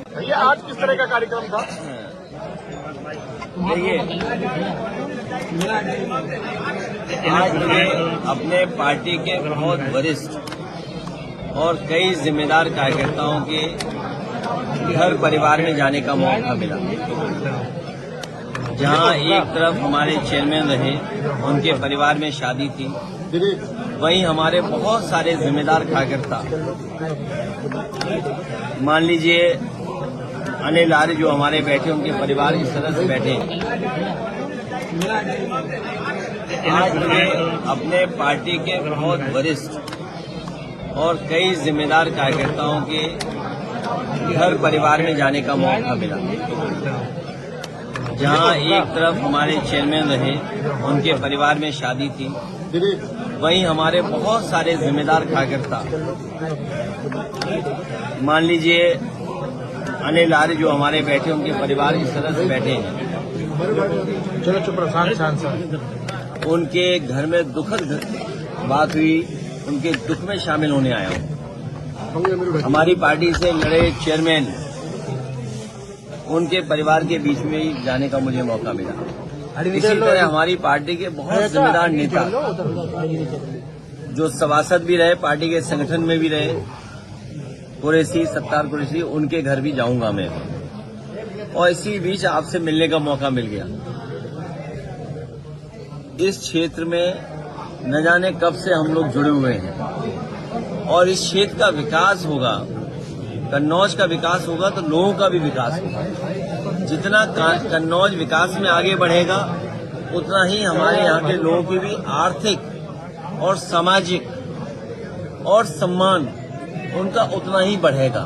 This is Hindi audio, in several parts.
भैया आज किस तरह का कार्यक्रम था? देखिए, आज मुझे अपने पार्टी के बहुत वरिष्ठ और कई जिम्मेदार कार्यकर्ताओं के घर परिवार में जाने का मौका मिला, जहां एक तरफ हमारे चेयरमैन रहे, उनके परिवार में शादी थी, वहीं हमारे बहुत सारे जिम्मेदार कार्यकर्ता, मान लीजिए अनिल आर्य जो हमारे बैठे, उनके परिवार के सदस्य बैठे। आज मुझे अपने पार्टी के बहुत वरिष्ठ और कई जिम्मेदार कार्यकर्ताओं के घर परिवार में जाने का मौका मिला, जहां एक तरफ हमारे चेयरमैन रहे, उनके परिवार में शादी थी, वहीं हमारे बहुत सारे जिम्मेदार कार्यकर्ता, मान लीजिए अनिल आर्य जो हमारे बैठे, उनके परिवार के सदस्य बैठे हैं। चलो चुप रहो, उनके घर में दुखद बात हुई, उनके दुख में शामिल होने आया हूं। हमारी पार्टी से लड़े चेयरमैन, उनके परिवार के बीच में ही जाने का मुझे मौका मिला। इसी तरह हमारी पार्टी के बहुत जिम्मेदार नेता जो सभासद भी रहे, पार्टी के संगठन में भी रहे, कुरैशी, सत्तार कुरैशी, उनके घर भी जाऊंगा मैं। और इसी बीच आपसे मिलने का मौका मिल गया। इस क्षेत्र में न जाने कब से हम लोग जुड़े हुए हैं और इस क्षेत्र का विकास होगा, कन्नौज का विकास होगा तो लोगों का भी विकास होगा। जितना कन्नौज विकास में आगे बढ़ेगा, उतना ही हमारे यहाँ के लोगों की भी आर्थिक और सामाजिक और सम्मान उनका उतना ही बढ़ेगा।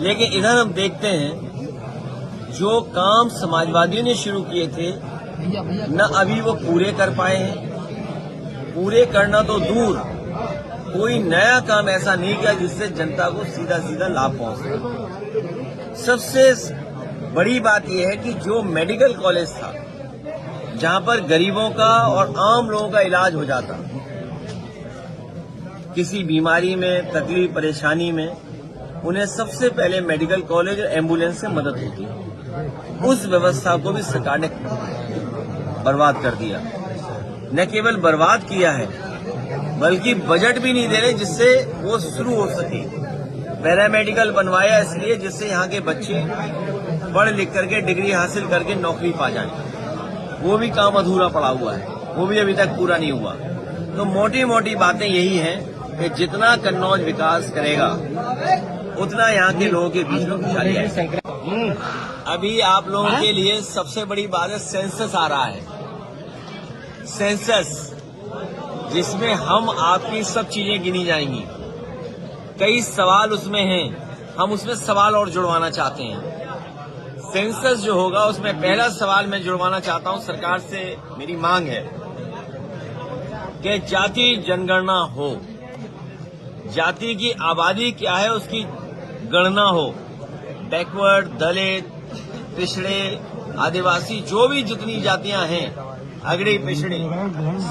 लेकिन इधर हम देखते हैं जो काम समाजवादियों ने शुरू किए थे, न अभी वो पूरे कर पाए हैं। पूरे करना तो दूर, कोई नया काम ऐसा नहीं किया जिससे जनता को सीधा सीधा लाभ पहुंचे। सबसे बड़ी बात यह है कि जो मेडिकल कॉलेज था, जहां पर गरीबों का और आम लोगों का इलाज हो जाता, किसी बीमारी में, तकलीफ परेशानी में, उन्हें सबसे पहले मेडिकल कॉलेज और एम्बुलेंस से मदद होती, उस व्यवस्था को भी सरकार ने बर्बाद कर दिया। न केवल बर्बाद किया है, बल्कि बजट भी नहीं दे रहे जिससे वो शुरू हो सके। पैरामेडिकल बनवाया इसलिए जिससे यहाँ के बच्चे पढ़ लिख करके डिग्री हासिल करके नौकरी पा जाएं। वो भी काम अधूरा पड़ा हुआ है, वो भी अभी तक पूरा नहीं हुआ। तो मोटी मोटी बातें यही हैं कि जितना कन्नौज विकास करेगा, उतना यहाँ के लोगों के बीच में खुशहाली आएगी। अभी आप लोगों के लिए सबसे बड़ी बात है, सेंसस आ रहा है। सेंसस जिसमें हम आपकी सब चीजें गिनी जाएंगी। कई सवाल उसमें हैं, हम उसमें सवाल और जुड़वाना चाहते हैं। सेंसस जो होगा उसमें पहला सवाल मैं जुड़वाना चाहता हूं, सरकार से मेरी मांग है कि जाति जनगणना हो, जाति की आबादी क्या है उसकी गणना हो। बैकवर्ड, दलित, पिछड़े, आदिवासी, जो भी जितनी जातियां हैं, अगड़ी पिछड़ी,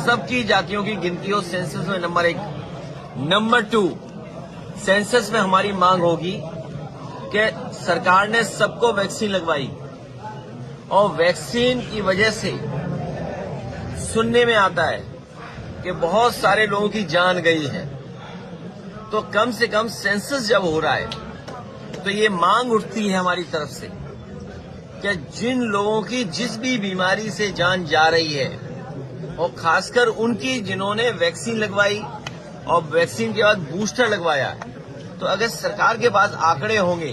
सबकी जातियों की गिनती हो सेंसस में। नंबर 1। नंबर 2, सेंसस में हमारी मांग होगी कि सरकार ने सबको वैक्सीन लगवाई और वैक्सीन की वजह से सुनने में आता है कि बहुत सारे लोगों की जान गई है। तो कम से कम सेंसस जब हो रहा है तो ये मांग उठती है हमारी तरफ से कि जिन लोगों की जिस भी बीमारी से जान जा रही है, और खासकर उनकी जिन्होंने वैक्सीन लगवाई और वैक्सीन के बाद बूस्टर लगवाया, तो अगर सरकार के पास आंकड़े होंगे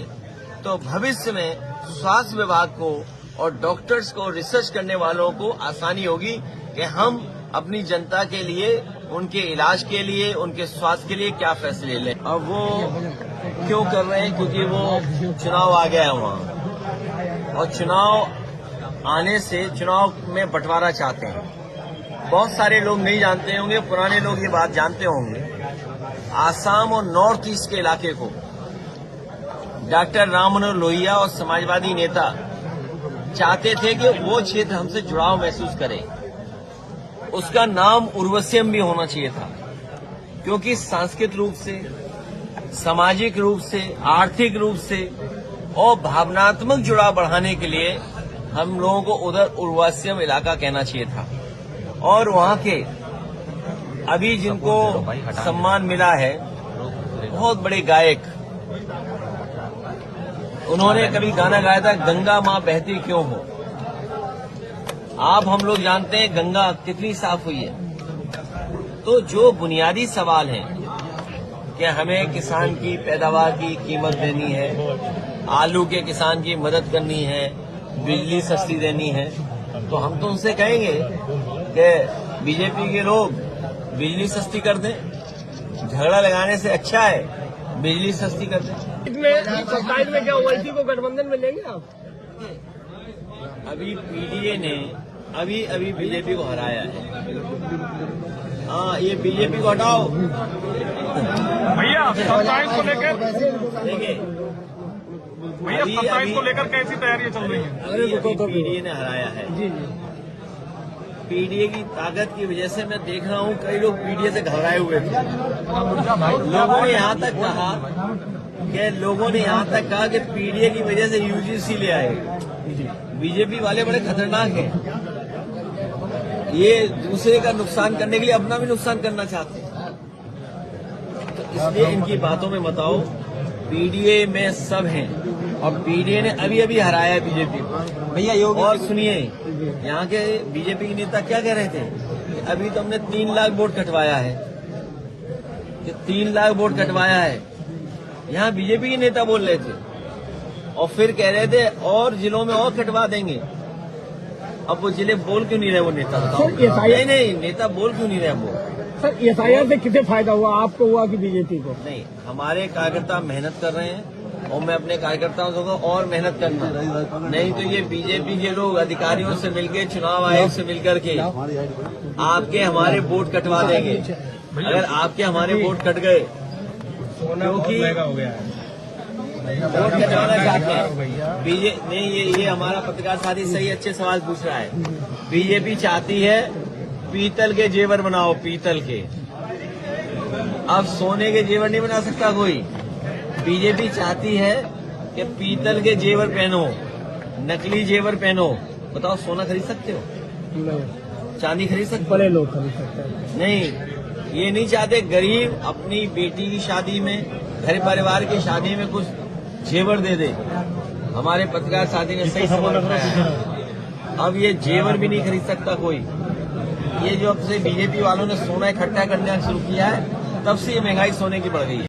तो भविष्य में स्वास्थ्य विभाग को और डॉक्टर्स को, रिसर्च करने वालों को आसानी होगी कि हम अपनी जनता के लिए, उनके इलाज के लिए, उनके स्वास्थ्य के लिए क्या फैसले लें। अब वो क्यों कर रहे हैं? क्योंकि वो चुनाव आ गया है वहाँ, और चुनाव आने से चुनाव में बंटवारा चाहते हैं। बहुत सारे लोग नहीं जानते होंगे, पुराने लोग ये बात जानते होंगे। आसाम और नॉर्थ ईस्ट के इलाके को डॉक्टर राम मनोहर लोहिया और समाजवादी नेता चाहते थे कि वो क्षेत्र हमसे जुड़ाव महसूस करे। उसका नाम उर्वश्यम भी होना चाहिए था, क्योंकि सांस्कृतिक रूप से, सामाजिक रूप से, आर्थिक रूप से और भावनात्मक जुड़ाव बढ़ाने के लिए हम लोगों को उधर उर्वश्यम इलाका कहना चाहिए था। और वहां के अभी जिनको सम्मान मिला है, बहुत बड़े गायक, उन्होंने कभी गाना गाया था, गंगा मां बहती क्यों हो। आप हम लोग जानते हैं गंगा कितनी साफ हुई है। तो जो बुनियादी सवाल हैं कि हमें किसान की पैदावार की कीमत देनी है, आलू के किसान की मदद करनी है, बिजली सस्ती देनी है, तो हम तो उनसे कहेंगे कि बीजेपी के लोग बिजली सस्ती कर दें। झगड़ा लगाने से अच्छा है बिजली सस्ती कर दें। 27 में क्या ओवैसी को गठबंधन में लेंगे आप? अभी पीडीए ने अभी बीजेपी को हराया है। हाँ, ये बीजेपी को हटाओ। भैया 27 को लेकर देखिए, भैया 27 को लेकर कैसी तैयारियां चल रही हैं? अभी पीडीए ने हराया है। पीडीए की ताकत की वजह से मैं देख रहा हूँ कई लोग पीडीए से घबराए हुए थे। लोगों ने यहाँ तक कहा कि पीडीए की वजह से यूजीसी ले आए। बीजेपी वाले बड़े खतरनाक हैं। ये दूसरे का नुकसान करने के लिए अपना भी नुकसान करना चाहते हैं। तो इसलिए इनकी बातों में मत आओ। पीडीए में सब हैं और पीडीए ने अभी हराया बीजेपी को। भैया और सुनिए, यहाँ के बीजेपी के नेता क्या कह रहे थे कि अभी तो हमने 3 लाख वोट कटवाया है, कि 3 लाख वोट कटवाया है। यहाँ बीजेपी के नेता बोल रहे थे और फिर कह रहे थे और जिलों में और कटवा देंगे। अब वो जिले बोल क्यों नहीं रहे वो नेता? बताओ। नहीं, नेता बोल क्यों नहीं रहे वो? सर, एसआईआर से किसे फायदा हुआ? आपको हुआ कि बीजेपी को? नहीं, हमारे कार्यकर्ता मेहनत कर रहे हैं और मैं अपने कार्यकर्ताओं को और मेहनत करना। नहीं तो ये बीजेपी के लोग अधिकारियों से मिलकर, चुनाव आयोग से मिलकर के आपके हमारे वोट कटवा देंगे। अगर आपके हमारे वोट कट गए, क्योंकि वोट कटवाना चाहते हैं नहीं, ये हमारा पत्रकार साथी सही अच्छे सवाल पूछ रहा है। बीजेपी चाहती है पीतल के जेवर बनाओ, पीतल के। अब सोने के जेवर नहीं बना सकता कोई। बीजेपी चाहती है कि पीतल के जेवर पहनो, नकली जेवर पहनो। बताओ, सोना खरीद सकते हो? चांदी खरीद सकते? बड़े लोग खरीद सकते हैं। नहीं, ये नहीं चाहते गरीब अपनी बेटी की शादी में, घर परिवार की शादी में कुछ जेवर दे दे। हमारे पत्रकार साथी ने सही सवाल उठाया है। अब ये जेवर भी नहीं खरीद सकता कोई। ये जो अब से बीजेपी वालों ने सोना इकट्ठा करना शुरू किया है, तब से ये महंगाई सोने की बढ़ गई है।